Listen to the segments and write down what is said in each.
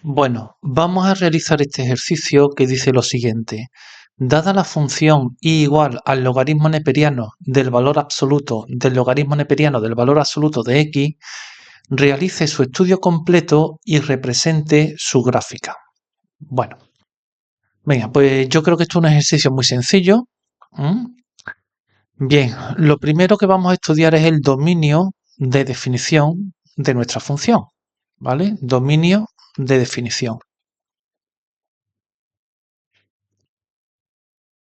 Bueno, vamos a realizar este ejercicio que dice lo siguiente. Dada la función y igual al logaritmo neperiano del valor absoluto del logaritmo neperiano del valor absoluto de x, realice su estudio completo y represente su gráfica. Bueno, venga, pues yo creo que esto es un ejercicio muy sencillo. ¿Mm? Bien, lo primero que vamos a estudiar es el dominio de definición de nuestra función, ¿vale? Dominio de definición.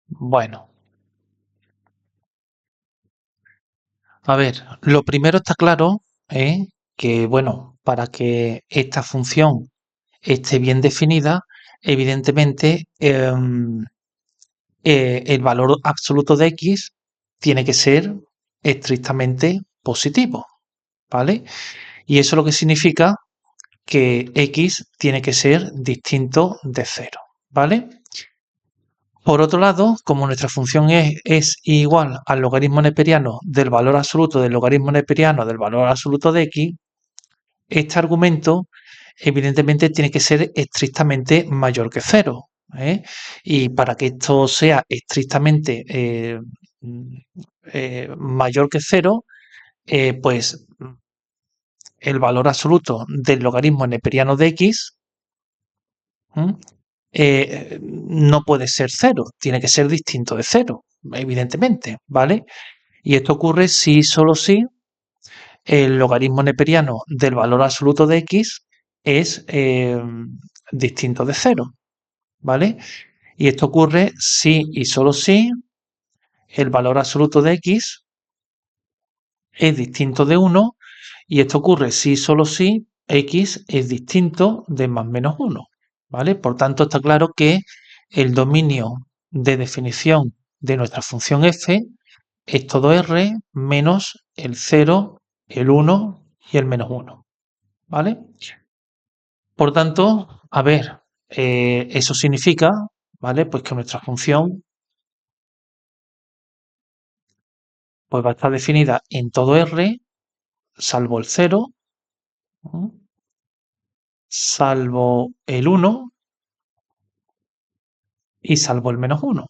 Bueno, a ver, lo primero está claro, que, bueno, para que esta función esté bien definida, evidentemente el valor absoluto de x tiene que ser estrictamente positivo, ¿vale? Y eso lo que significa que x tiene que ser distinto de cero, ¿vale? Por otro lado, como nuestra función es igual al logaritmo neperiano del valor absoluto del logaritmo neperiano del valor absoluto de x, este argumento evidentemente tiene que ser estrictamente mayor que cero. Y para que esto sea estrictamente mayor que cero, pues el valor absoluto del logaritmo neperiano de x no puede ser cero, tiene que ser distinto de cero, evidentemente, ¿vale? Y esto ocurre si solo si el logaritmo neperiano del valor absoluto de x es distinto de cero, ¿vale? Y esto ocurre si y solo si el valor absoluto de x es distinto de 1 y esto ocurre si y solo si x es distinto de más menos 1, ¿vale? Por tanto, está claro que el dominio de definición de nuestra función f es todo r menos el 0, el 1 y el menos 1, ¿vale? Por tanto, a ver, eso significa, ¿vale? Pues que nuestra función pues va a estar definida en todo r, salvo el 0, salvo el 1 y salvo el menos 1,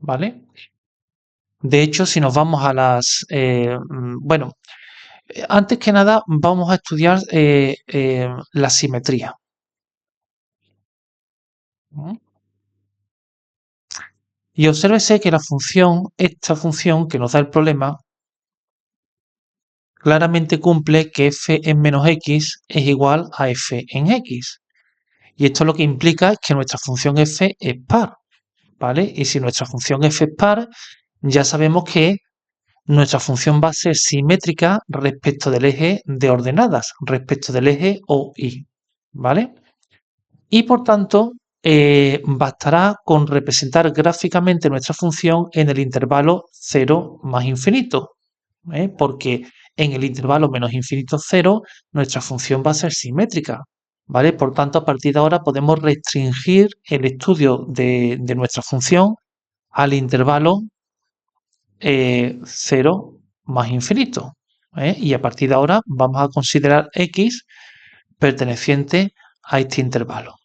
¿vale? De hecho, si nos vamos a las... bueno, antes que nada vamos a estudiar la simetría. Y obsérvese que la función, esta función que nos da el problema, claramente cumple que f en menos x es igual a f en x. Y esto lo que implica es que nuestra función f es par, ¿vale? Y si nuestra función f es par, ya sabemos que nuestra función va a ser simétrica respecto del eje de ordenadas, respecto del eje OI, ¿vale? Y por tanto, bastará con representar gráficamente nuestra función en el intervalo 0 más infinito, porque en el intervalo menos infinito 0 nuestra función va a ser simétrica, ¿vale? Por tanto, a partir de ahora podemos restringir el estudio de nuestra función al intervalo 0 más infinito. Y a partir de ahora vamos a considerar x perteneciente a este intervalo.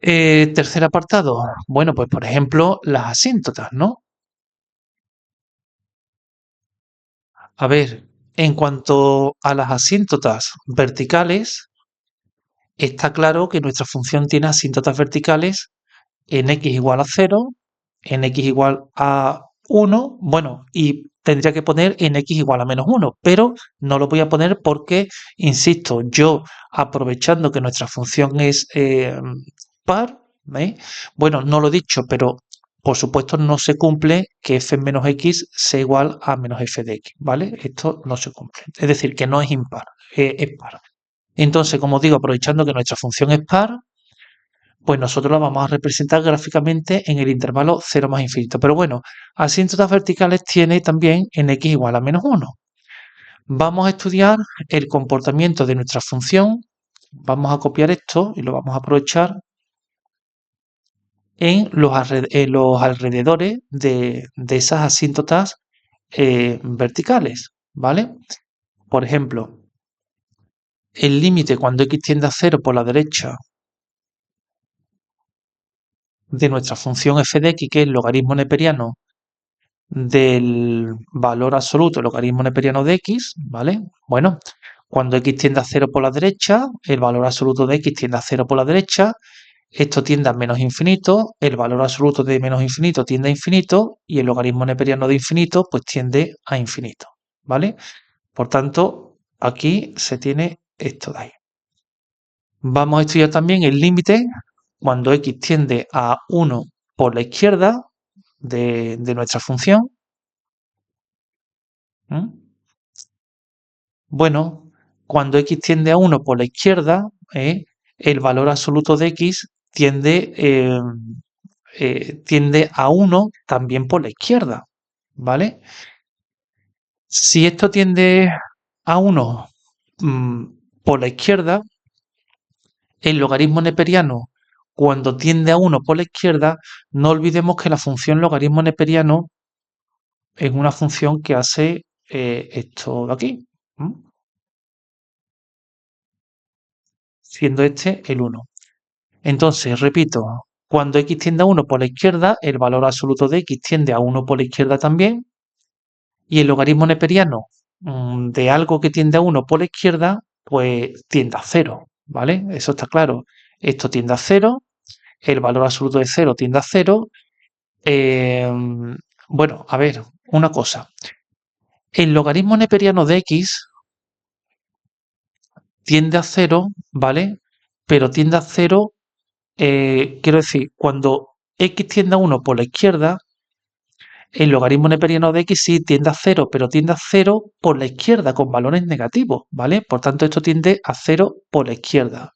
Tercer apartado. Bueno, pues por ejemplo, las asíntotas, ¿no? A ver, en cuanto a las asíntotas verticales, está claro que nuestra función tiene asíntotas verticales en x igual a 0, en x igual a 1, bueno, y tendría que poner en x igual a menos 1, pero no lo voy a poner porque, insisto, yo aprovechando que nuestra función es par, bueno, no lo he dicho, pero por supuesto no se cumple que f menos x sea igual a menos f de x, ¿vale? Esto no se cumple, es decir, que no es impar, es par. Entonces, como digo, aprovechando que nuestra función es par, pues nosotros la vamos a representar gráficamente en el intervalo 0 más infinito. Pero bueno, asíntotas verticales tiene también en x igual a menos 1. Vamos a estudiar el comportamiento de nuestra función. Vamos a copiar esto y lo vamos a aprovechar en los alrededores de esas asíntotas verticales, ¿vale? Por ejemplo, el límite cuando x tiende a 0 por la derecha de nuestra función f de x, que es el logaritmo neperiano del valor absoluto, el logaritmo neperiano de x, ¿vale? Bueno, cuando x tiende a 0 por la derecha, el valor absoluto de x tiende a 0 por la derecha, esto tiende a menos infinito, el valor absoluto de menos infinito tiende a infinito y el logaritmo neperiano de infinito pues tiende a infinito, ¿vale? Por tanto, aquí se tiene esto de ahí. Vamos a estudiar también el límite cuando x tiende a 1 por la izquierda de nuestra función. ¿Mm? Bueno, cuando x tiende a 1 por la izquierda, el valor absoluto de x tiende a 1 también por la izquierda, ¿vale? Si esto tiende a 1 mm, por la izquierda, el logaritmo neperiano, cuando tiende a 1 por la izquierda, no olvidemos que la función logaritmo neperiano es una función que hace esto de aquí, ¿m? Siendo este el 1. Entonces, repito, cuando x tiende a 1 por la izquierda, el valor absoluto de x tiende a 1 por la izquierda también, y el logaritmo neperiano de algo que tiende a 1 por la izquierda, pues tiende a 0, ¿vale? Eso está claro. Esto tiende a 0, el valor absoluto de 0 tiende a 0. Eh, bueno, a ver, una cosa. El logaritmo neperiano de x tiende a 0, ¿vale? Pero tiende a 0, quiero decir, cuando x tiende a 1 por la izquierda, el logaritmo neperiano de x sí tiende a 0, pero tiende a 0 por la izquierda, con valores negativos, ¿vale? Por tanto, esto tiende a 0 por la izquierda.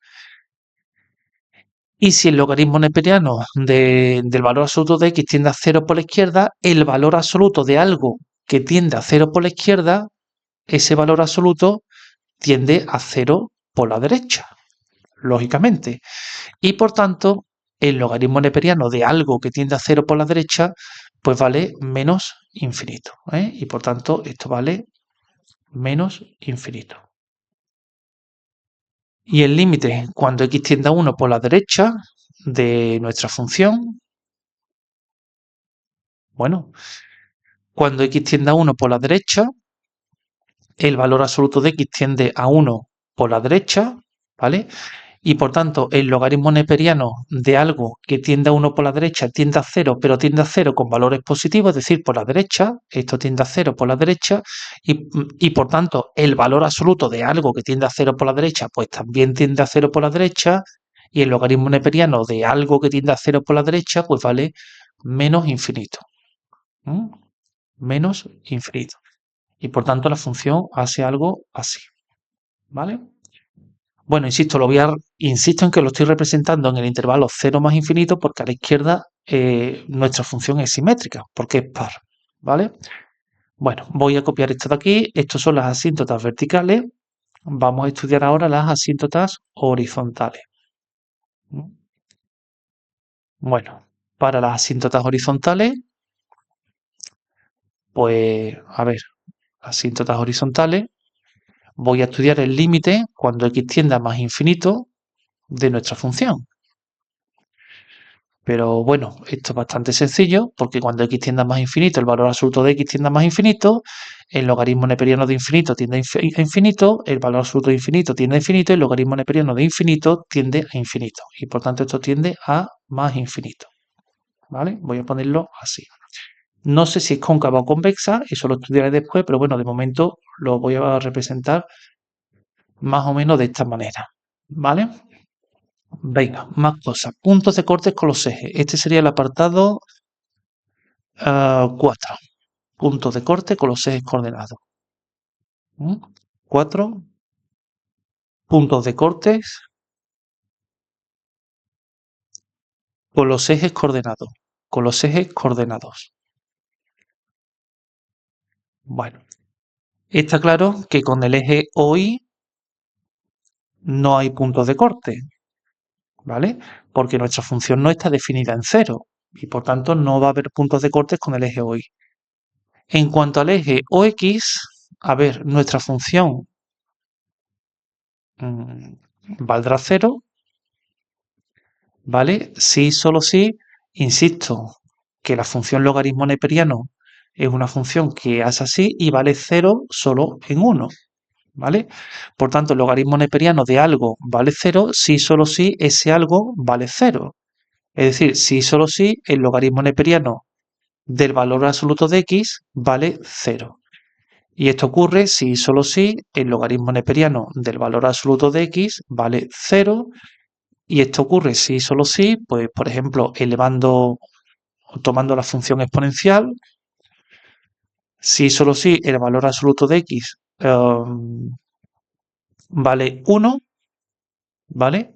Y si el logaritmo neperiano del valor absoluto de x tiende a 0 por la izquierda, el valor absoluto de algo que tiende a 0 por la izquierda, ese valor absoluto tiende a 0 por la derecha, lógicamente. Y por tanto, el logaritmo neperiano de algo que tiende a 0 por la derecha, pues vale menos infinito, ¿eh? Y por tanto, esto vale menos infinito. Y el límite cuando x tiende a 1 por la derecha de nuestra función, bueno, cuando x tiende a 1 por la derecha, el valor absoluto de x tiende a 1 por la derecha, ¿vale? Y por tanto, el logaritmo neperiano de algo que tiende a 1 por la derecha tiende a 0, pero tiende a 0 con valores positivos, es decir, por la derecha, esto tiende a 0 por la derecha, y por tanto, el valor absoluto de algo que tiende a 0 por la derecha, pues también tiende a 0 por la derecha, y el logaritmo neperiano de algo que tiende a 0 por la derecha, pues vale menos infinito. ¿Mm? Menos infinito. Y por tanto, la función hace algo así. ¿Vale? Bueno, insisto en que lo estoy representando en el intervalo 0 más infinito porque a la izquierda nuestra función es simétrica, porque es par, ¿vale? Bueno, voy a copiar esto de aquí. Estos son las asíntotas verticales. Vamos a estudiar ahora las asíntotas horizontales. Bueno, para las asíntotas horizontales, pues, a ver, asíntotas horizontales, voy a estudiar el límite cuando x tiende a más infinito de nuestra función. Pero bueno, esto es bastante sencillo porque cuando x tiende a más infinito, el valor absoluto de x tiende a más infinito, el logaritmo neperiano de infinito tiende a infinito, el valor absoluto de infinito tiende a infinito, el logaritmo neperiano de infinito tiende a infinito. Y por tanto esto tiende a más infinito. ¿Vale? Voy a ponerlo así. No sé si es cóncava o convexa, eso lo estudiaré después, pero bueno, de momento lo voy a representar más o menos de esta manera. ¿Vale? Venga, más cosas. Puntos de cortes con los ejes. Este sería el apartado 4. Puntos de corte con los ejes coordenados. 4 puntos de cortes con los ejes coordenados. Con los ejes coordenados. Bueno, está claro que con el eje OI no hay puntos de corte, ¿vale? Porque nuestra función no está definida en cero y por tanto no va a haber puntos de corte con el eje OI. En cuanto al eje OX, a ver, nuestra función mm, valdrá cero, ¿vale? Si, solo si, insisto, que la función logaritmo neperiano es una función que hace así y vale cero solo en uno, ¿vale? Por tanto, el logaritmo neperiano de algo vale cero si, solo si ese algo vale cero. Es decir, si, solo si el logaritmo neperiano del valor absoluto de x vale cero. Y esto ocurre si, solo si el logaritmo neperiano del valor absoluto de x vale cero. Y esto ocurre si, solo si, pues por ejemplo, tomando la función exponencial, si, solo si el valor absoluto de x vale 1, ¿vale?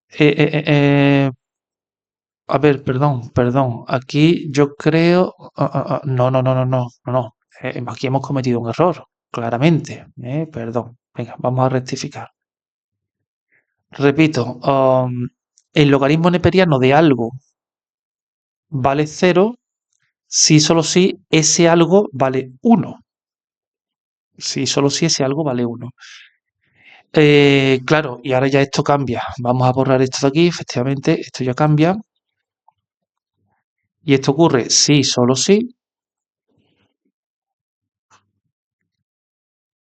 Eh, eh, eh, eh, a ver, perdón. Aquí yo creo. No, no, no, no, no, no, no. Aquí hemos cometido un error, claramente. Perdón. Venga, vamos a rectificar. Repito, el logaritmo neperiano de algo vale cero si solo si ese algo vale uno. Si solo si ese algo vale uno. Claro, y ahora ya esto cambia. Vamos a borrar esto de aquí, efectivamente, esto ya cambia. Y esto ocurre si, solo si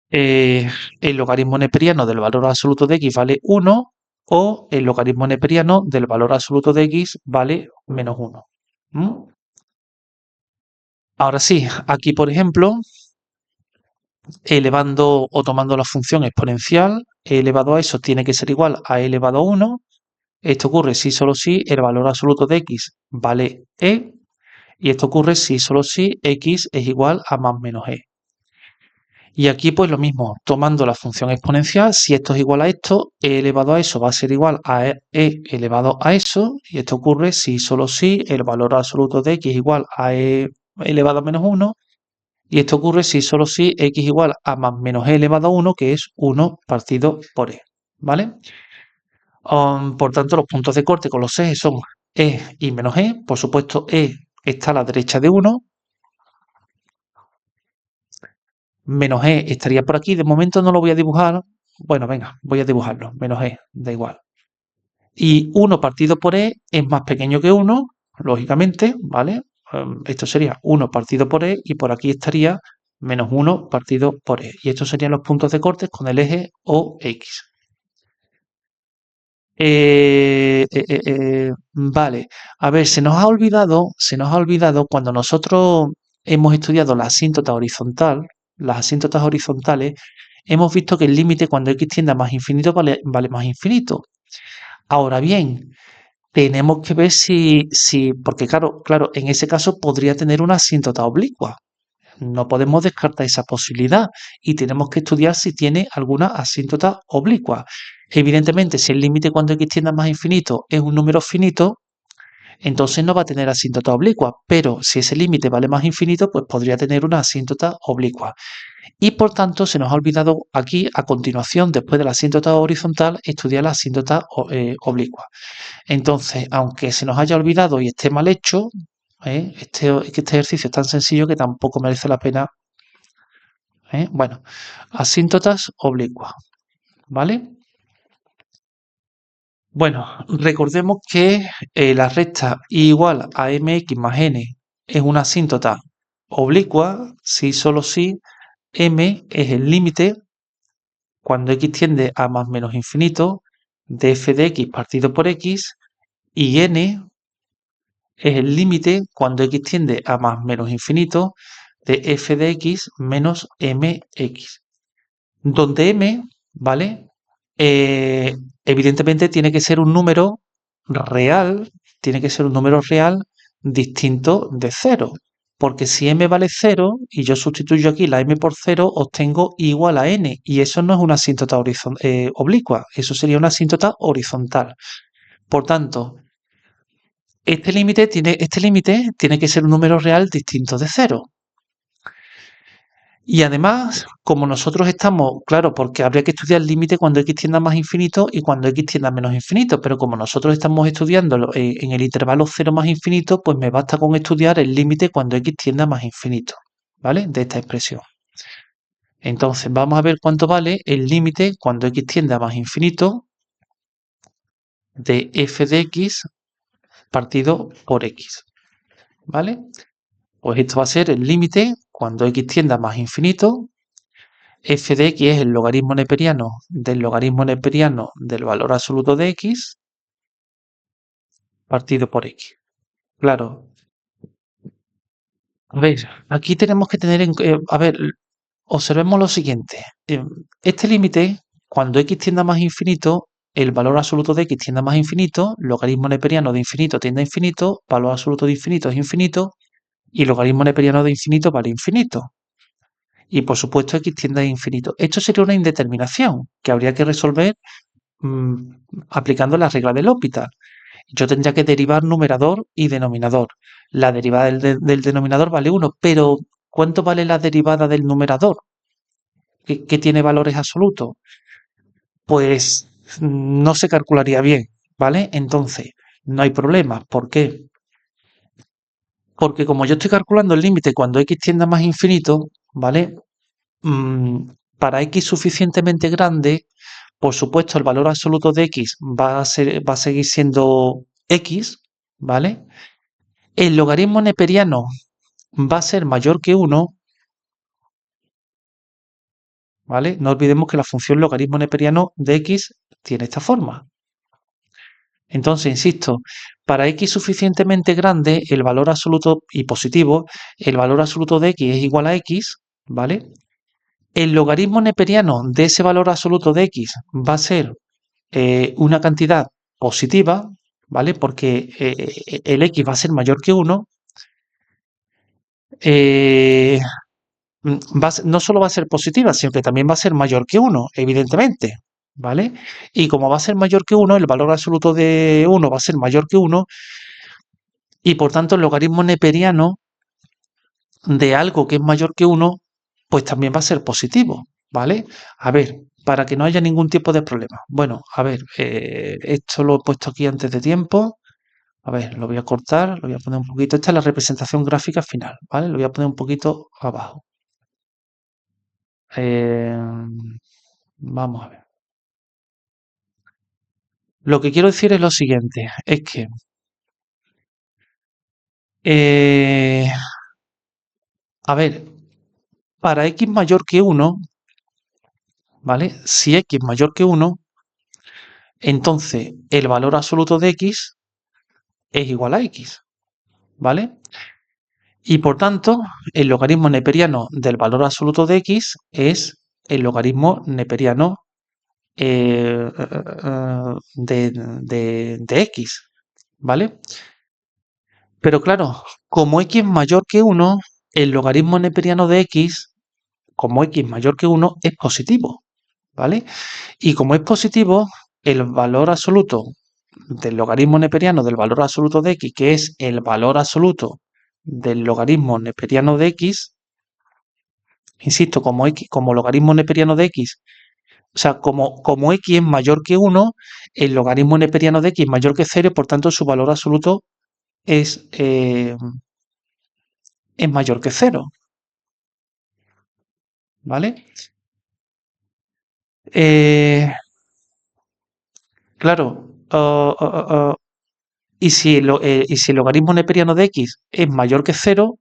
eh, el logaritmo neperiano del valor absoluto de x vale 1 o el logaritmo neperiano del valor absoluto de x vale menos 1. ¿Mm? Ahora sí, aquí por ejemplo, elevando o tomando la función exponencial, e elevado a eso tiene que ser igual a e elevado a 1. Esto ocurre si solo si el valor absoluto de x vale e. Y esto ocurre si solo si x es igual a más menos e. Y aquí pues lo mismo, tomando la función exponencial, si esto es igual a esto, e elevado a eso va a ser igual a e elevado a eso, y esto ocurre si solo si el valor absoluto de x es igual a e elevado a menos 1, y esto ocurre si solo si x igual a más menos e elevado a 1, que es 1 partido por e, ¿vale? Por tanto, los puntos de corte con los ejes son e y menos e, por supuesto e está a la derecha de 1, menos e estaría por aquí. De momento no lo voy a dibujar. Bueno, venga, voy a dibujarlo. Menos e, da igual. Y 1 partido por e es más pequeño que 1, lógicamente, ¿vale? Esto sería 1 partido por e y por aquí estaría menos 1 partido por e. Y estos serían los puntos de corte con el eje OX. Vale, a ver, se nos ha olvidado cuando nosotros hemos estudiado la asíntota horizontal, las asíntotas horizontales, hemos visto que el límite cuando x tiende a más infinito vale más infinito. Ahora bien, tenemos que ver porque claro, en ese caso podría tener una asíntota oblicua. No podemos descartar esa posibilidad y tenemos que estudiar si tiene alguna asíntota oblicua. Evidentemente, si el límite cuando x tiende a más infinito es un número finito, entonces no va a tener asíntota oblicua, pero si ese límite vale más infinito, pues podría tener una asíntota oblicua. Y por tanto, se nos ha olvidado aquí, a continuación, después de la asíntota horizontal, estudiar la asíntota oblicua. Entonces, aunque se nos haya olvidado y esté mal hecho, este ejercicio es tan sencillo que tampoco merece la pena. Bueno, asíntotas oblicuas, ¿vale? Bueno, recordemos que la recta y igual a mx más n es una asíntota oblicua si solo si m es el límite cuando x tiende a más menos infinito de f de x partido por x y n es el límite cuando x tiende a más menos infinito de f de x menos mx, donde m, ¿vale? Evidentemente tiene que ser un número real, tiene que ser un número real distinto de cero, porque si m vale cero y yo sustituyo aquí la m por cero, obtengo igual a n, y eso no es una asíntota oblicua, eso sería una asíntota horizontal. Por tanto, este límite tiene que ser un número real distinto de cero. Y además, como nosotros estamos, claro, porque habría que estudiar el límite cuando x tienda a más infinito y cuando x tienda a menos infinito, pero como nosotros estamos estudiando en el intervalo 0 más infinito, pues me basta con estudiar el límite cuando x tienda a más infinito, ¿vale? De esta expresión. Entonces, vamos a ver cuánto vale el límite cuando x tiende a más infinito de f de x partido por x, ¿vale? Pues esto va a ser el límite cuando x tiende a más infinito. F de x es el logaritmo neperiano del valor absoluto de x partido por x. Claro. A ver, aquí tenemos que tener a ver, observemos lo siguiente. Este límite, cuando x tiende a más infinito, el valor absoluto de x tiende a más infinito, logaritmo neperiano de infinito tiende a infinito, valor absoluto de infinito es infinito, y logaritmo neperiano de infinito vale infinito. Y por supuesto x tiende a infinito. Esto sería una indeterminación que habría que resolver aplicando la regla del L'Hopital. Yo tendría que derivar numerador y denominador. La derivada del denominador vale 1, pero ¿cuánto vale la derivada del numerador? ¿Que tiene valores absolutos? Pues no se calcularía bien, ¿vale? Entonces, no hay problema. ¿Por qué? Porque como yo estoy calculando el límite cuando x tiende a más infinito, ¿vale? Mm, para x suficientemente grande, por supuesto, el valor absoluto de x va a seguir siendo x, ¿vale? El logaritmo neperiano va a ser mayor que 1, ¿vale? No olvidemos que la función logaritmo neperiano de x tiene esta forma. Entonces, insisto, para x suficientemente grande, el valor absoluto y positivo, el valor absoluto de x es igual a x, ¿vale? El logaritmo neperiano de ese valor absoluto de x va a ser una cantidad positiva, ¿vale? Porque el x va a ser mayor que 1. No solo va a ser positiva, sino que también va a ser mayor que 1, evidentemente, ¿vale? Y como va a ser mayor que 1, el valor absoluto de 1 va a ser mayor que 1, y por tanto el logaritmo neperiano de algo que es mayor que 1, pues también va a ser positivo, ¿vale? A ver, para que no haya ningún tipo de problema. Bueno, a ver, esto lo he puesto aquí antes de tiempo. A ver, lo voy a cortar, lo voy a poner un poquito. Esta es la representación gráfica final, ¿vale? Lo voy a poner un poquito abajo. Eh, vamos a ver. Lo que quiero decir es lo siguiente, es que eh, a ver, para x mayor que 1, ¿vale? Si x mayor que 1, entonces el valor absoluto de x es igual a x, ¿vale? Y por tanto, el logaritmo neperiano del valor absoluto de x es el logaritmo neperiano de x, ¿vale? Pero claro, como x es mayor que 1, el logaritmo neperiano de x, como x mayor que 1, es positivo, ¿vale? Y como es positivo, el valor absoluto del logaritmo neperiano del valor absoluto de x, que es el valor absoluto del logaritmo neperiano de x, insisto, como logaritmo neperiano de x, o sea, como x es mayor que 1, el logaritmo neperiano de x es mayor que 0, por tanto su valor absoluto es, eh, es mayor que 0, ¿vale? Eh, claro, y si el logaritmo neperiano de x es mayor que 0,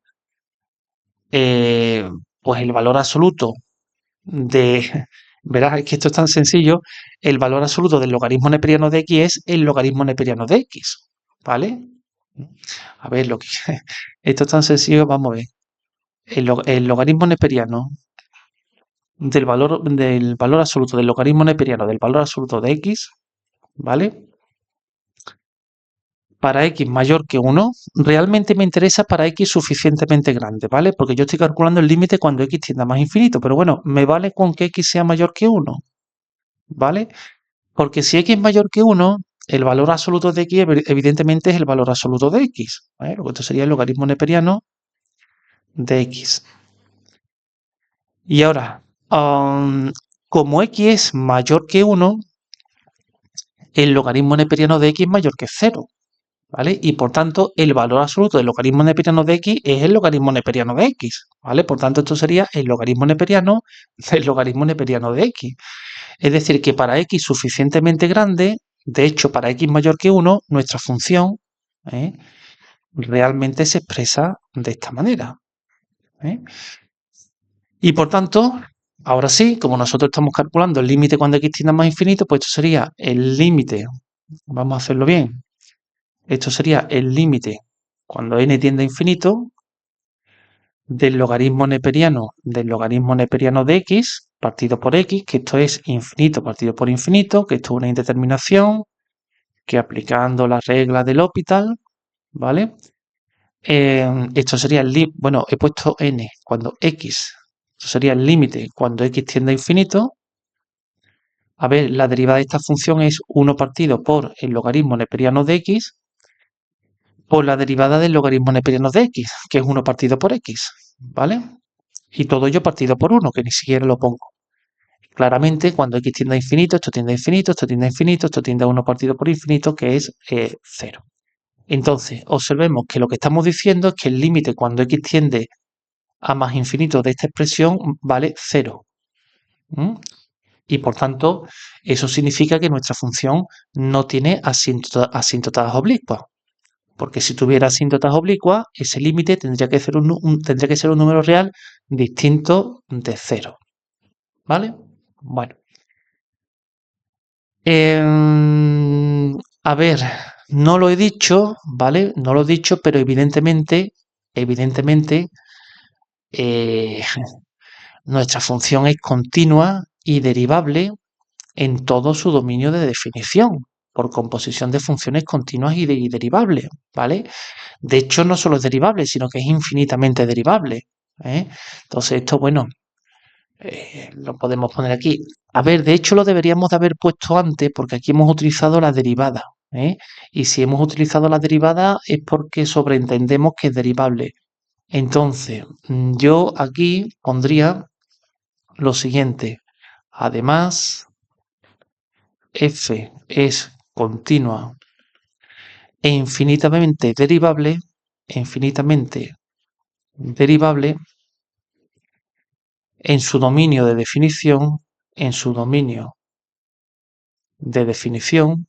eh, pues el valor absoluto de... Verás, es que esto es tan sencillo. El valor absoluto del logaritmo neperiano de x es el logaritmo neperiano de x, ¿vale? A ver, esto es tan sencillo, vamos a ver. El logaritmo neperiano del valor absoluto del logaritmo neperiano del valor absoluto de x, ¿vale? Para x mayor que 1, realmente me interesa para x suficientemente grande, ¿vale? Porque yo estoy calculando el límite cuando x tiende a más infinito, pero bueno, me vale con que x sea mayor que 1, ¿vale? Porque si x es mayor que 1, el valor absoluto de x evidentemente es el valor absoluto de x, ¿vale? Esto sería el logaritmo neperiano de x. Y ahora, como x es mayor que 1, el logaritmo neperiano de x es mayor que 0, ¿vale? Y por tanto, el valor absoluto del logaritmo neperiano de x es el logaritmo neperiano de x, ¿vale? Por tanto, esto sería el logaritmo neperiano del logaritmo neperiano de x. Es decir, que para x suficientemente grande, de hecho, para x mayor que 1, nuestra función ¿eh? realmente se expresa de esta manera. ¿eh? Y por tanto, ahora sí, como nosotros estamos calculando el límite cuando x tiende a más infinito, pues esto sería el límite, vamos a hacerlo bien, esto sería el límite cuando n tiende a infinito del logaritmo neperiano de x partido por x, que esto es infinito partido por infinito, que esto es una indeterminación, que aplicando la regla del L'Hopital, ¿vale? Esto sería el límite, bueno, he puesto n cuando x, esto sería el límite cuando x tiende a infinito. A ver, la derivada de esta función es 1 partido por el logaritmo neperiano de x por la derivada del logaritmo neperiano de x, que es 1 partido por x, ¿vale? Y todo ello partido por 1, que ni siquiera lo pongo. Claramente, cuando x tiende a infinito, esto tiende a infinito, esto tiende a infinito, esto tiende a 1 partido por infinito, que es 0. Entonces, observemos que lo que estamos diciendo es que el límite cuando x tiende a más infinito de esta expresión vale 0. Y por tanto, eso significa que nuestra función no tiene asíntotas oblicuas. Porque si tuviera asíntotas oblicuas, ese límite tendría que ser tendría que ser un número real distinto de 0. ¿Vale? Bueno. A ver, no lo he dicho, ¿vale? No lo he dicho, pero evidentemente, eh, nuestra función es continua y derivable en todo su dominio de definición, por composición de funciones continuas y derivables, ¿vale? De hecho, no solo es derivable, sino que es infinitamente derivable. ¿eh? Entonces, esto, bueno, lo podemos poner aquí. A ver, de hecho lo deberíamos de haber puesto antes porque aquí hemos utilizado la derivada. Y si hemos utilizado la derivada es porque sobreentendemos que es derivable. Entonces, yo aquí pondría lo siguiente. Además, f es continua e infinitamente derivable en su dominio de definición, en su dominio de definición,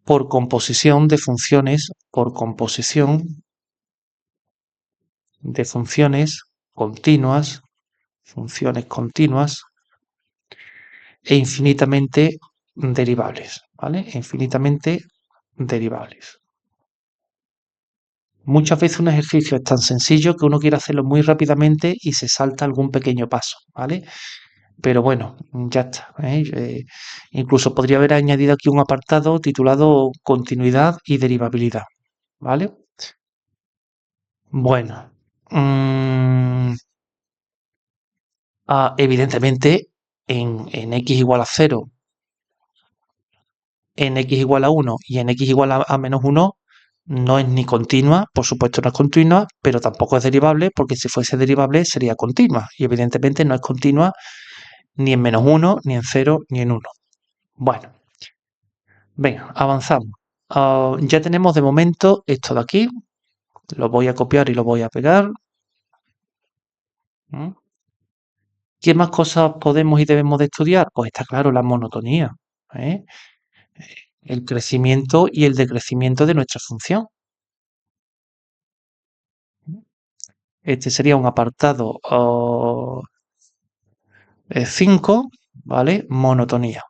por composición de funciones, por composición de funciones continuas e infinitamente derivables, ¿vale? Infinitamente derivables. Muchas veces un ejercicio es tan sencillo que uno quiere hacerlo muy rápidamente y se salta algún pequeño paso, ¿vale? Pero bueno, ya está. Incluso podría haber añadido aquí un apartado titulado continuidad y derivabilidad, ¿vale? Bueno, evidentemente en x igual a 0, en x igual a 1 y en x igual a menos 1 no es ni continua, por supuesto no es continua, pero tampoco es derivable, porque si fuese derivable sería continua. Y evidentemente no es continua ni en menos 1, ni en 0, ni en 1. Bueno, venga, avanzamos. Ya tenemos de momento esto de aquí. Lo voy a copiar y lo voy a pegar. ¿Mm? ¿Qué más cosas podemos y debemos de estudiar? Pues está claro, la monotonía, ¿eh? El crecimiento y el decrecimiento de nuestra función. Este sería un apartado 5, ¿vale? Monotonía.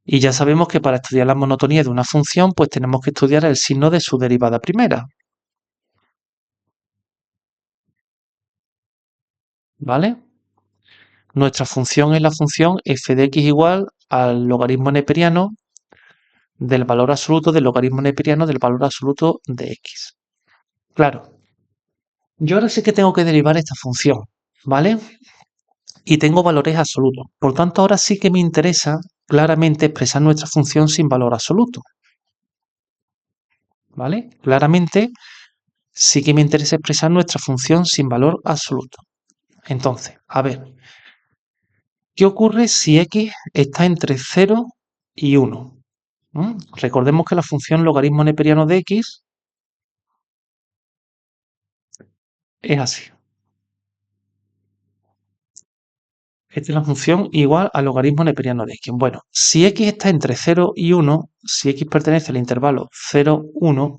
Y ya sabemos que para estudiar la monotonía de una función, pues tenemos que estudiar el signo de su derivada primera, ¿vale? Nuestra función es la función f de x igual al logaritmo neperiano del valor absoluto del logaritmo neperiano del valor absoluto de x. Claro, yo ahora sé que tengo que derivar esta función, ¿vale? Y tengo valores absolutos. Por tanto, ahora sí que me interesa claramente expresar nuestra función sin valor absoluto. ¿Vale? Claramente sí que me interesa expresar nuestra función sin valor absoluto. Entonces, a ver, ¿Qué ocurre si x está entre 0 y 1? Recordemos que la función logaritmo neperiano de x es así. Esta es la función igual al logaritmo neperiano de x. Bueno, si x está entre 0 y 1, si x pertenece al intervalo 0, 1,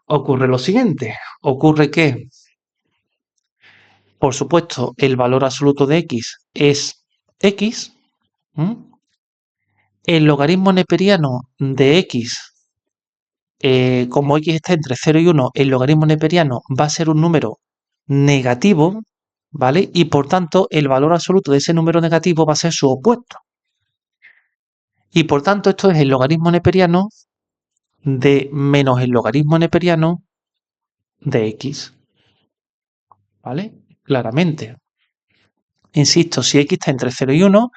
ocurre lo siguiente. Ocurre que, por supuesto, el valor absoluto de x es x. El logaritmo neperiano de x, como x está entre 0 y 1, el logaritmo neperiano va a ser un número negativo, ¿vale? Y por tanto, el valor absoluto de ese número negativo va a ser su opuesto. Y por tanto, esto es el logaritmo neperiano de menos el logaritmo neperiano de x, ¿vale? Claramente. Insisto, si x está entre 0 y 1,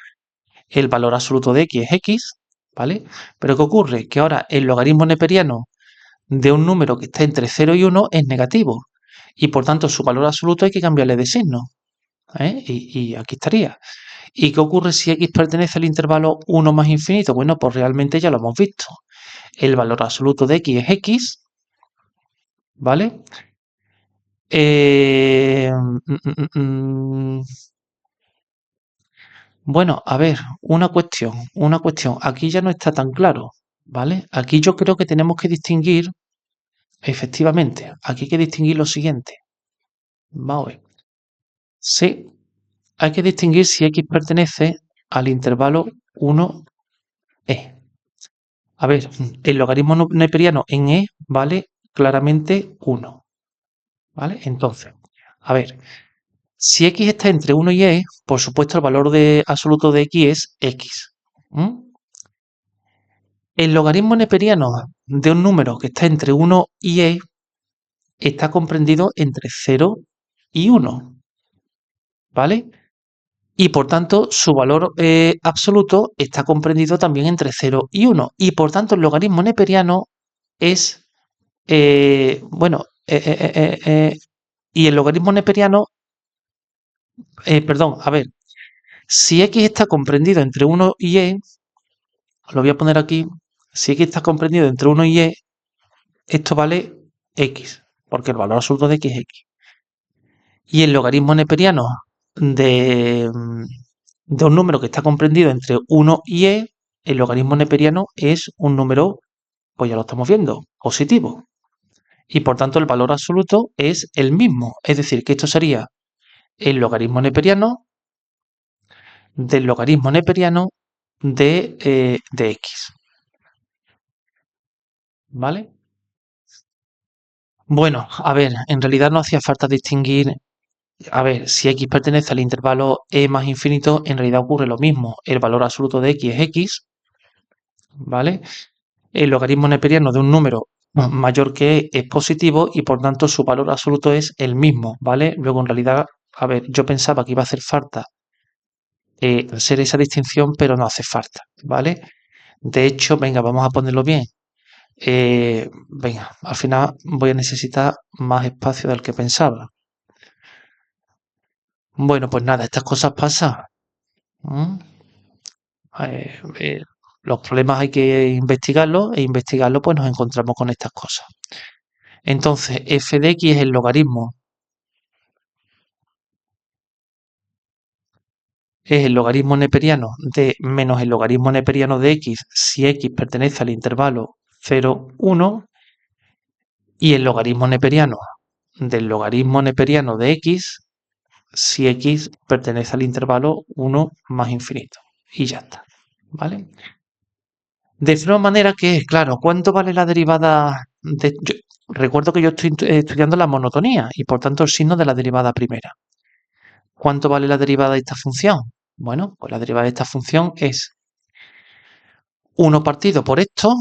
el valor absoluto de x es x, ¿vale? Pero ¿qué ocurre? Que ahora el logaritmo neperiano de un número que está entre 0 y 1 es negativo. Y por tanto su valor absoluto hay que cambiarle de signo. Y aquí estaría. ¿Y qué ocurre si x pertenece al intervalo 1 más infinito? Bueno, pues realmente ya lo hemos visto. El valor absoluto de x es x, ¿vale? Bueno, a ver, una cuestión. Aquí ya no está tan claro, ¿vale? Aquí yo creo que tenemos que distinguir, efectivamente, aquí hay que distinguir lo siguiente. Vamos a ver. Sí, hay que distinguir si x pertenece al intervalo 1e. A ver, el logaritmo neperiano en e vale claramente 1, ¿vale? Entonces, a ver, si x está entre 1 y e, por supuesto el valor absoluto de x es x. El logaritmo neperiano de un número que está entre 1 y e está comprendido entre 0 y 1, ¿vale? Y por tanto su valor absoluto está comprendido también entre 0 y 1. Y por tanto el logaritmo neperiano es, bueno, y el logaritmo neperiano, perdón, a ver, si x está comprendido entre 1 y e, lo voy a poner aquí, si x está comprendido entre 1 y e, esto vale x, porque el valor absoluto de x es x. Y el logaritmo neperiano de, de un número que está comprendido entre 1 y e, el logaritmo neperiano es un número, pues ya lo estamos viendo, positivo. Y por tanto el valor absoluto es el mismo. Es decir, que esto sería el logaritmo neperiano del logaritmo neperiano de x. ¿Vale? Bueno, a ver, en realidad no hacía falta distinguir. A ver, si x pertenece al intervalo e más infinito, en realidad ocurre lo mismo. El valor absoluto de x es x, ¿vale? El logaritmo neperiano de un número mayor que e es positivo y por tanto su valor absoluto es el mismo, ¿vale? Luego en realidad, a ver, yo pensaba que iba a hacer falta hacer esa distinción, pero no hace falta, ¿vale? De hecho, venga, vamos a ponerlo bien. Venga, al final voy a necesitar más espacio del que pensaba. Bueno, pues nada, estas cosas pasan. ¿Mm? Eh, eh, los problemas hay que investigarlos e investigarlos pues nos encontramos con estas cosas. Entonces, f de x es el logaritmo. Es el logaritmo neperiano de menos el logaritmo neperiano de x si x pertenece al intervalo 0, 1 y el logaritmo neperiano del logaritmo neperiano de x si x pertenece al intervalo 1 más infinito. Y ya está, ¿vale? De forma manera que, claro, ¿cuánto vale la derivada de...? Recuerdo que yo estoy estudiando la monotonía y por tanto el signo de la derivada primera. ¿Cuánto vale la derivada de esta función? Bueno, pues la derivada de esta función es 1 partido por esto.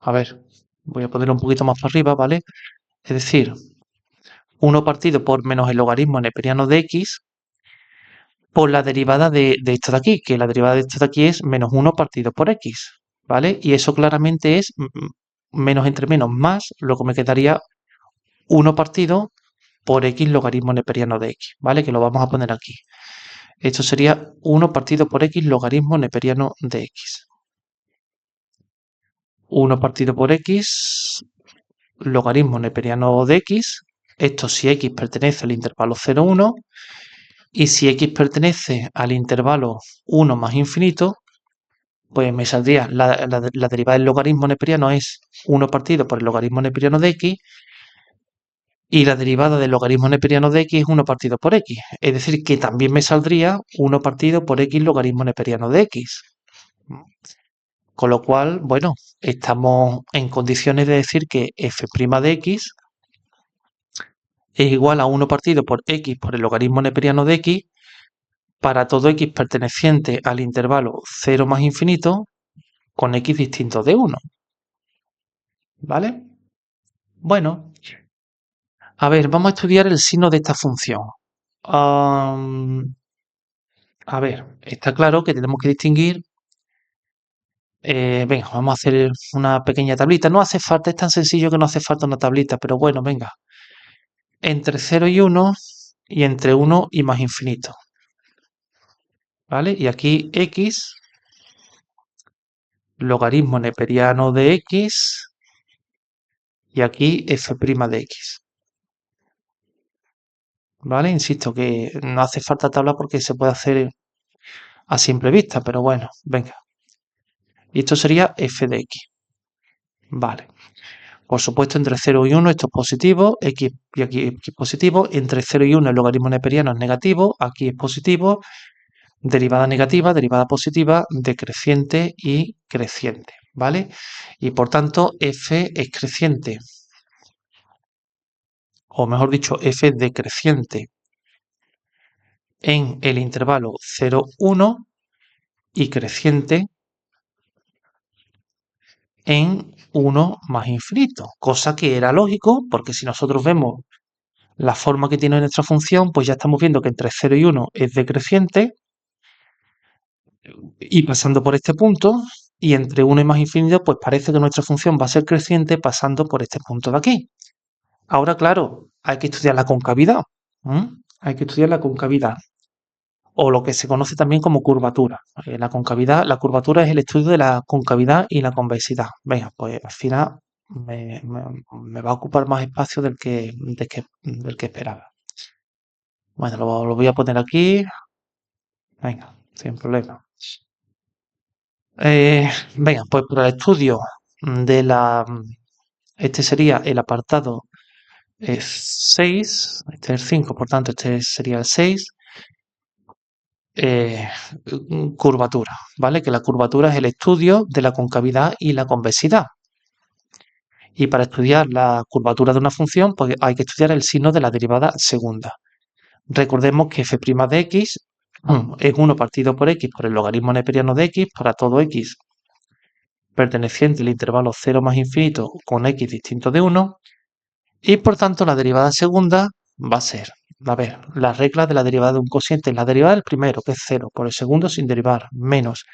A ver, voy a ponerlo un poquito más para arriba, ¿vale? Es decir, 1 partido por menos el logaritmo neperiano de x por la derivada de esto de aquí, que la derivada de esto de aquí es menos 1 partido por x, ¿vale? Y eso claramente es menos entre menos más, luego me quedaría 1 partido por x logaritmo neperiano de x, ¿vale? Que lo vamos a poner aquí. Esto sería 1 partido por x logaritmo neperiano de x. 1 partido por x logaritmo neperiano de x. Esto si x pertenece al intervalo 0, 1. Y si x pertenece al intervalo 1 más infinito, pues me saldría la derivada del logaritmo neperiano es 1 partido por el logaritmo neperiano de x. Y la derivada del logaritmo neperiano de x es 1 partido por x. Es decir, que también me saldría 1 partido por x logaritmo neperiano de x. Con lo cual, bueno, estamos en condiciones de decir que f' de x es igual a 1 partido por x por el logaritmo neperiano de x para todo x perteneciente al intervalo 0 más infinito con x distinto de 1. ¿Vale? Bueno, a ver, vamos a estudiar el signo de esta función. A ver, está claro que tenemos que distinguir. Venga, vamos a hacer una pequeña tablita. No hace falta, es tan sencillo que no hace falta una tablita, pero bueno, venga. Entre 0 y 1 y entre 1 y más infinito. ¿Vale? Y aquí x, logaritmo neperiano de x, y aquí f' de x. ¿Vale? Insisto que no hace falta tabla porque se puede hacer a simple vista, pero bueno, venga. Y esto sería f de x. Vale. Por supuesto, entre 0 y 1 esto es positivo, x y aquí es positivo. Entre 0 y 1 el logaritmo neperiano es negativo, aquí es positivo. Derivada negativa, derivada positiva, decreciente y creciente, ¿vale? Y por tanto, f es creciente, o mejor dicho, f decreciente en el intervalo 0, 1 y creciente en 1 más infinito, cosa que era lógico, porque si nosotros vemos la forma que tiene nuestra función, pues ya estamos viendo que entre 0 y 1 es decreciente, y pasando por este punto, y entre 1 y más infinito, pues parece que nuestra función va a ser creciente pasando por este punto de aquí. Ahora, claro, hay que estudiar la concavidad. Hay que estudiar la concavidad, o lo que se conoce también como curvatura. La curvatura es el estudio de la concavidad y la convexidad. Venga, pues al final me va a ocupar más espacio del que esperaba. Bueno, lo voy a poner aquí. Venga, sin problema. Venga, pues para el estudio de este sería el apartado 6, este es el 5, por tanto este sería el 6, eh, curvatura, ¿vale? Que la curvatura es el estudio de la concavidad y la convexidad. Y para estudiar la curvatura de una función, pues hay que estudiar el signo de la derivada segunda. Recordemos que f' de x es 1 partido por x por el logaritmo neperiano de x para todo x perteneciente al intervalo 0 más infinito con x distinto de 1, y por tanto la derivada segunda va a ser, a ver, la regla de la derivada de un cociente es la derivada del primero, que es 0, por el segundo sin derivar, menos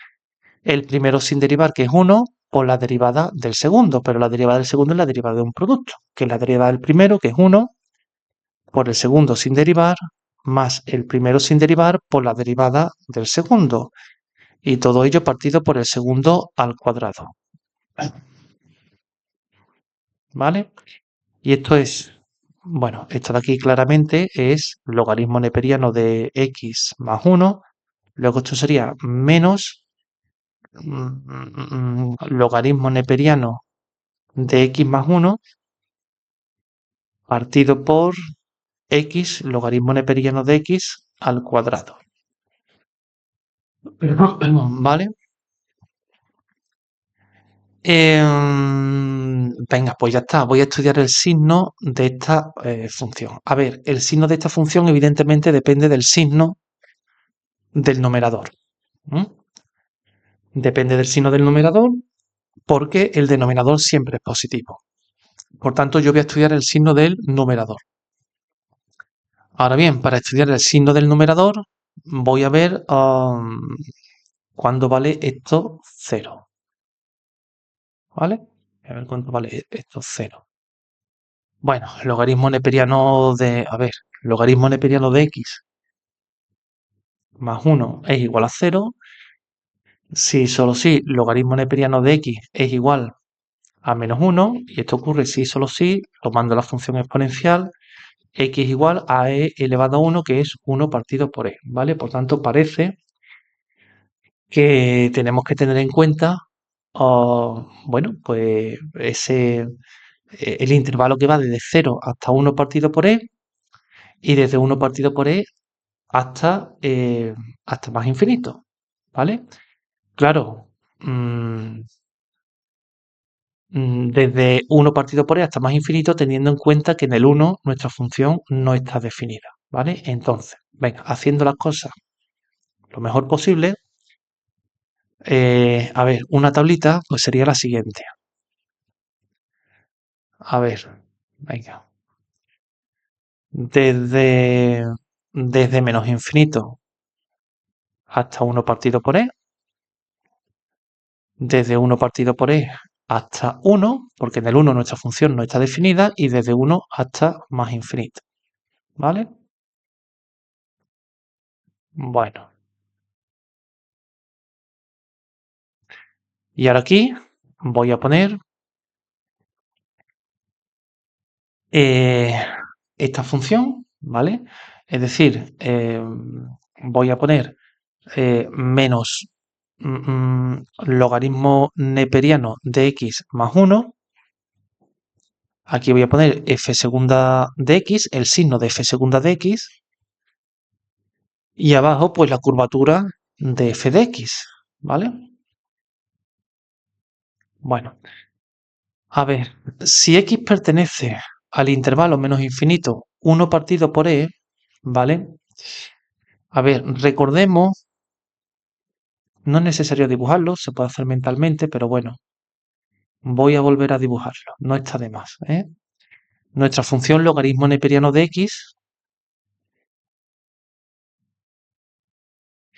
el primero sin derivar, que es 1, por la derivada del segundo, pero la derivada del segundo es la derivada de un producto, que es la derivada del primero, que es 1, por el segundo sin derivar, más el primero sin derivar por la derivada del segundo, y todo ello partido por el segundo al cuadrado. ¿Vale? Y esto es, bueno, esto de aquí claramente es logaritmo neperiano de x más 1. Luego esto sería menos logaritmo neperiano de x más 1 partido por x logaritmo neperiano de x al cuadrado. ¿Vale? Venga, pues ya está. Voy a estudiar el signo de esta función. A ver, el signo de esta función evidentemente depende del signo del numerador. Depende del signo del numerador porque el denominador siempre es positivo. Por tanto, yo voy a estudiar el signo del numerador. Ahora bien, para estudiar el signo del numerador voy a ver cuándo vale esto 0. ¿Vale? A ver cuánto vale esto 0. Bueno, logaritmo neperiano de, a ver, logaritmo neperiano de x más 1 es igual a 0. Si solo si logaritmo neperiano de x es igual a menos 1, y esto ocurre si solo si, tomando la función exponencial, x igual a e elevado a 1, que es 1 partido por e, ¿vale? Por tanto, parece que tenemos que tener en cuenta, bueno, pues el intervalo que va desde 0 hasta 1 partido por e y desde 1 partido por e hasta más infinito, ¿vale? Claro, mm, desde 1 partido por e hasta más infinito, teniendo en cuenta que en el 1 nuestra función no está definida, ¿vale? Entonces, venga, haciendo las cosas lo mejor posible, a ver, una tablita pues sería la siguiente. A ver, venga, desde, desde menos infinito hasta 1 partido por e, desde 1 partido por e hasta 1, porque en el 1 nuestra función no está definida, y desde 1 hasta más infinito, ¿vale? Bueno, y ahora aquí voy a poner eh, esta función, ¿vale? Es decir, voy a poner menos logaritmo neperiano de x más 1. Aquí voy a poner f segunda de x, el signo de f segunda de x, y abajo pues la curvatura de f de x, ¿vale? Bueno, a ver, si x pertenece al intervalo menos infinito 1 partido por e, ¿vale? A ver, recordemos, no es necesario dibujarlo, se puede hacer mentalmente, pero bueno, voy a volver a dibujarlo, no está de más, ¿eh? Nuestra función logaritmo neperiano de x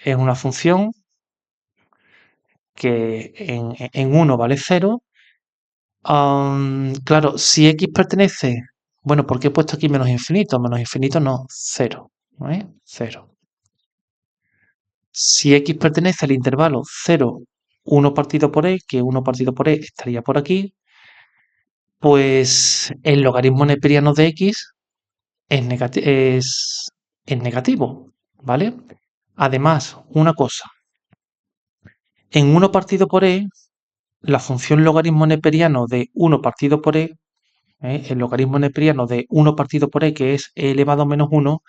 es una función que en 1 vale 0. Claro, si x pertenece, bueno, ¿por qué he puesto aquí menos infinito? Menos infinito no, 0, ¿vale? 0. Si x pertenece al intervalo 0, 1 partido por e, que 1 partido por e estaría por aquí, pues el logaritmo neperiano de x es negativo, ¿vale? Además, una cosa, en 1 partido por e, la función logaritmo neperiano de 1 partido por e, el logaritmo neperiano de 1 partido por e, que es e elevado a menos 1,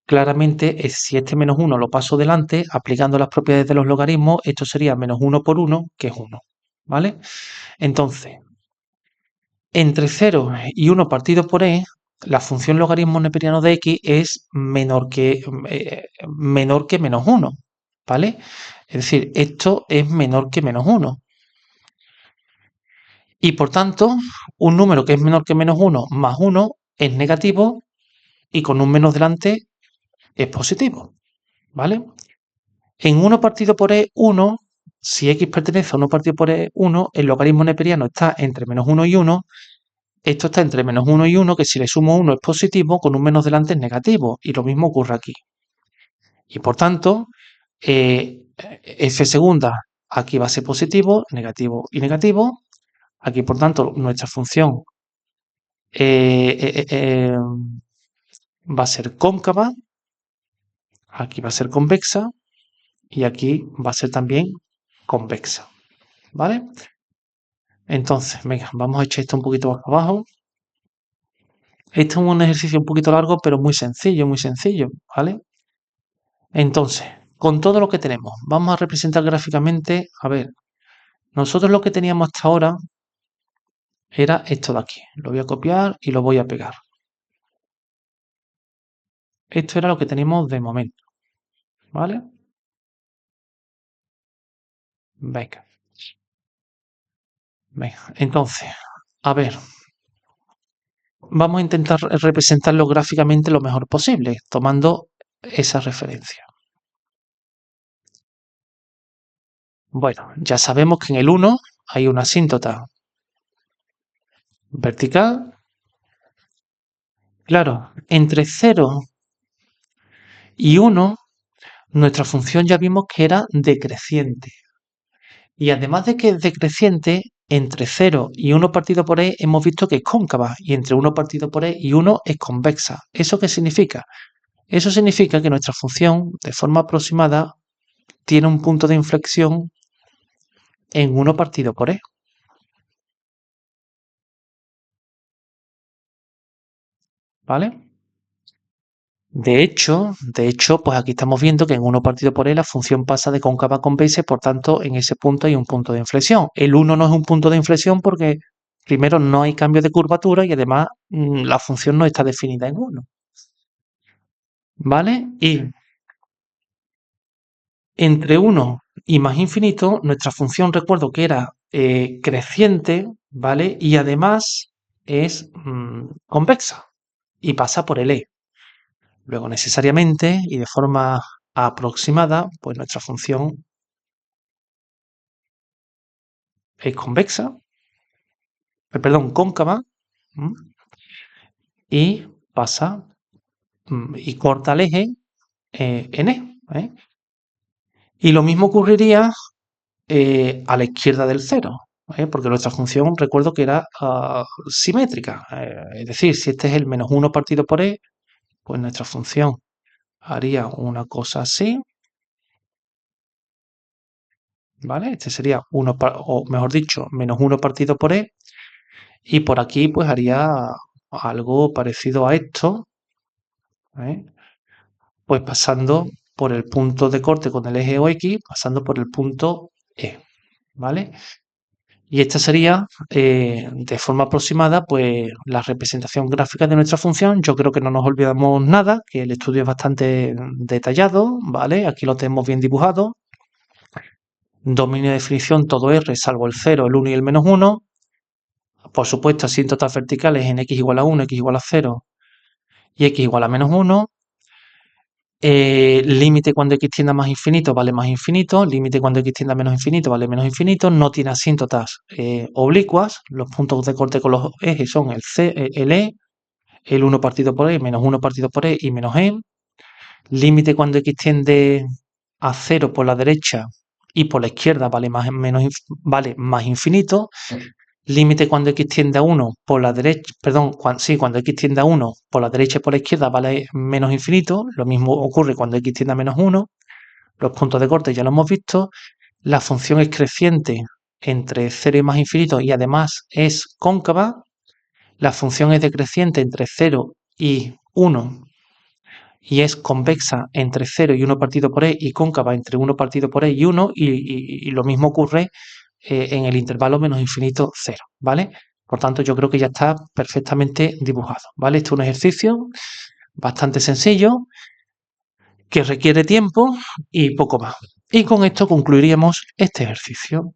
claramente si este menos 1 lo paso delante, aplicando las propiedades de los logaritmos, esto sería menos 1 por 1, que es 1, ¿vale? Entonces, entre 0 y 1 partido por e, la función logaritmo neperiano de x es menor que menos 1, ¿vale? Es decir, esto es menor que menos 1. Y por tanto, un número que es menor que menos 1 más 1 es negativo y con un menos delante es positivo, ¿vale? En 1 partido por e 1, si x pertenece a 1 partido por e 1, el logaritmo neperiano está entre menos 1 y 1. Esto está entre menos 1 y 1, que si le sumo 1 es positivo, con un menos delante es negativo. Y lo mismo ocurre aquí. Y por tanto, f segunda aquí va a ser positivo, negativo y negativo. Aquí, por tanto, nuestra función va a ser cóncava, aquí va a ser convexa y aquí va a ser también convexa, ¿vale? Entonces, venga, vamos a echar esto un poquito más abajo. Este es un ejercicio un poquito largo, pero muy sencillo, ¿vale? Entonces, con todo lo que tenemos, vamos a representar gráficamente, a ver, nosotros lo que teníamos hasta ahora era esto de aquí. Lo voy a copiar y lo voy a pegar. Esto era lo que teníamos de momento, ¿vale? Venga, venga. Entonces, a ver, vamos a intentar representarlo gráficamente lo mejor posible, tomando esa referencia. Bueno, ya sabemos que en el 1 hay una asíntota vertical Claro, entre 0 y 1, nuestra función ya vimos que era decreciente. Y además de que es decreciente, entre 0 y 1 partido por e hemos visto que es cóncava, y entre 1 partido por e y 1 es convexa. ¿Eso qué significa? Eso significa que nuestra función, de forma aproximada, tiene un punto de inflexión en 1 partido por e, ¿vale? De hecho, pues aquí estamos viendo que en 1 partido por e la función pasa de cóncava a convexa y por tanto en ese punto hay un punto de inflexión. El 1 no es un punto de inflexión porque primero no hay cambio de curvatura y además la función no está definida en 1, ¿vale? Y entre 1 y más infinito, nuestra función recuerdo que era creciente, ¿vale? Y además es convexa y pasa por el e. Luego, necesariamente y de forma aproximada, pues nuestra función es convexa, perdón, cóncava, ¿m? Y pasa y corta el eje en E. ¿Eh? Y lo mismo ocurriría a la izquierda del cero, porque nuestra función, recuerdo que era simétrica. Es decir, si este es el menos 1 partido por e, pues nuestra función haría una cosa así, ¿vale? Este sería 1, o mejor dicho, menos 1 partido por e, y por aquí pues haría algo parecido a esto, ¿eh? Pues pasando por el punto de corte con el eje o X, pasando por el punto E, ¿vale? Y esta sería, de forma aproximada, pues la representación gráfica de nuestra función. Yo creo que no nos olvidamos nada, que el estudio es bastante detallado, ¿vale? Aquí lo tenemos bien dibujado. Dominio de definición todo R, salvo el 0, el 1 y el menos 1. Por supuesto, asíntotas verticales en x igual a 1, x igual a 0 y x igual a menos 1. Límite cuando x tienda a más infinito vale más infinito, límite cuando x tienda a menos infinito vale menos infinito, no tiene asíntotas oblicuas, los puntos de corte con los ejes son el e, el 1 partido por e, menos 1 partido por e y menos e, límite cuando x tiende a 0 por la derecha y por la izquierda vale vale más infinito, límite cuando x tiende a 1 por la derecha, perdón, cuando x tiende a 1 por la derecha y por la izquierda vale menos infinito, lo mismo ocurre cuando x tiende a menos 1, los puntos de corte ya lo hemos visto, la función es creciente entre 0 y más infinito y además es cóncava, la función es decreciente entre 0 y 1 y es convexa entre 0 y 1 partido por e y cóncava entre 1 partido por e y 1 y lo mismo ocurre en el intervalo menos infinito 0, ¿vale? Por tanto, yo creo que ya está perfectamente dibujado, ¿vale? Este es un ejercicio bastante sencillo que requiere tiempo y poco más. Y con esto concluiríamos este ejercicio.